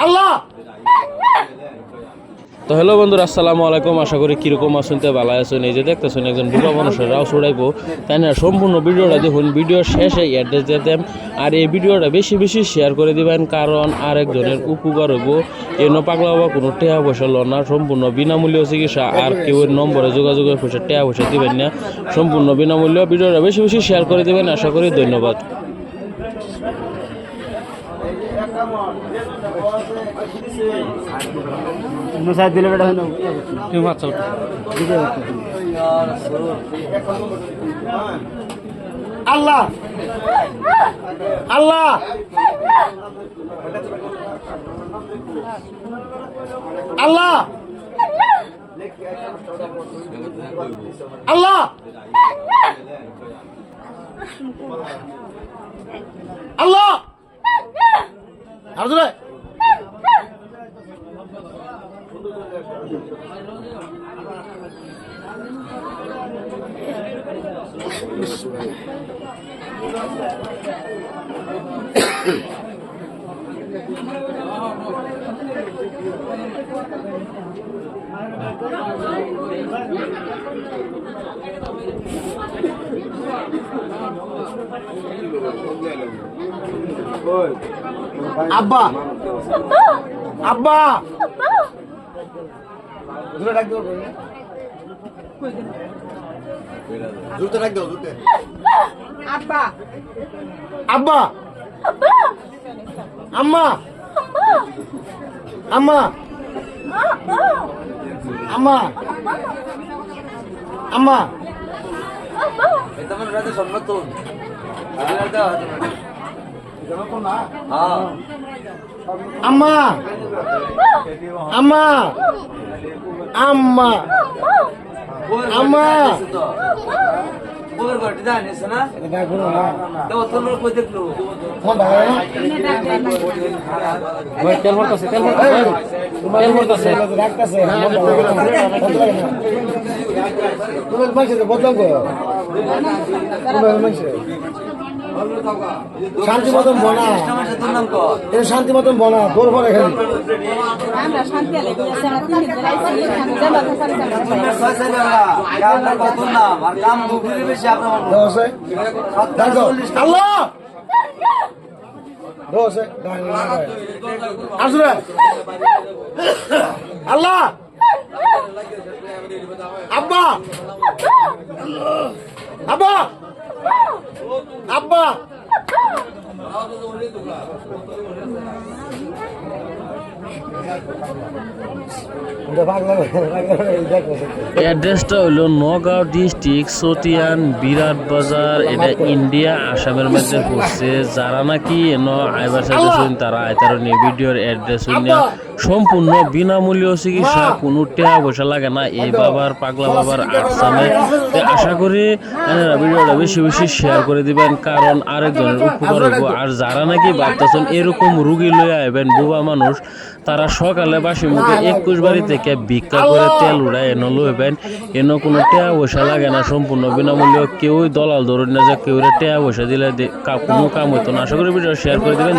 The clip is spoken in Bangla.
আল্লাহ। তো হ্যালো বন্ধুরা, আসসালামু আলাইকুম। আশা করি কীরকম আছেন, তো ভালো আছেন। এই যে দেখতেছেন একজন বুড়া মানুষের রাও ছড়াইবো, তাই না? সম্পূর্ণ ভিডিওটা দেখুন, ভিডিওর শেষে অ্যাড্রেস দিয়ে দেন। আর এই ভিডিওটা বেশি বেশি শেয়ার করে দিবেন, কারণ আরেকজনের উপকার হইব। এনো পাগলা বাবা কোনো টেয়া পয়সা লো না, সম্পূর্ণ বিনামূল্য চিকিৎসা। আর কেউ নম্বরে যোগাযোগের পয়সা টেয়া পয়সা দিবেন না, সম্পূর্ণ বিনামূল্য। ভিডিওটা বেশি বেশি শেয়ার করে দিবেন, আশা করি। ধন্যবাদ। নুসাই দিলে বেটা হইনো তুমি মাছ আল্লাহ আল্লাহ আল্লাহ আল্লাহ আল্লাহ আর জোরে আব্বা আব্বা জোরে ডাক দাও, জোরে ডাক দাও, জোরে। আব্বা আব্বা আম্মা আম্মা আম্মা আম্মা এটা মানে রাতে সম্মতন এটা আম্মা আম্মা আম্মা আম্মা ওর ঘরটি জানিস না তো তোর কই দেখলো ফোন দাও না ভাই তেল ভরতাছে, তেল ভরতাছে। রাখতাছে তুমি মাইছে বদলাম গো তুমি মাইছে শান্তি মতন বনা, তোর নাম কো এটা শান্তি মতন বনা, তোর পরে এখানে আমরা শান্তি আলে দিয়েছে আর তিন দিন রাইছে এখানে জানা করে ছয় ছয় টাকা কাম না কত নাম আর কাম দুপুরে বেশি আপনার দোসে দেখো আল্লাহ দোসে আসরে আল্লাহ আব্বা আব্বা আব্বা অ্যাড্রেসটা হলো নগাঁও ডিস্ট্রিক্ট, চতিয়ান বিরাট বাজার। এটা ইন্ডিয়া আসামের মধ্যে পড়ছে। যারা নাকি আইবার চাইতেছেন তারা আইতার নিয়ে ভিডিওর অ্যাড্রেস হইনা সম্পূর্ণ বিনামূল্য চিকিৎসা, কোনো টাকা পয়সা লাগে না এই বাবার, পাগলা বাবার আসামে। আশা করি ভিডিওটা বেশি বেশি শেয়ার করে দিবেন, কারণ আরেকজনের উপকার হইব। আর যারা নাকি ভাবতেছেন এরকম রুগী লইয়া আইবেন, বুবা মানুষ, তারা সকালে বাসি মুখে 21 বাড়ি থেকে ভিক্ষা করে তেল উড়ায় এনে লইবেন। এনে কোনো টাকা পয়সা লাগে না, সম্পূর্ণ বিনামূল্য। কেউই দলাল ধরুন না যে কেউ টাকা পয়সা দিলে কোনো কাম হইতো না। আশা করি ভিডিও শেয়ার করে দিবেন।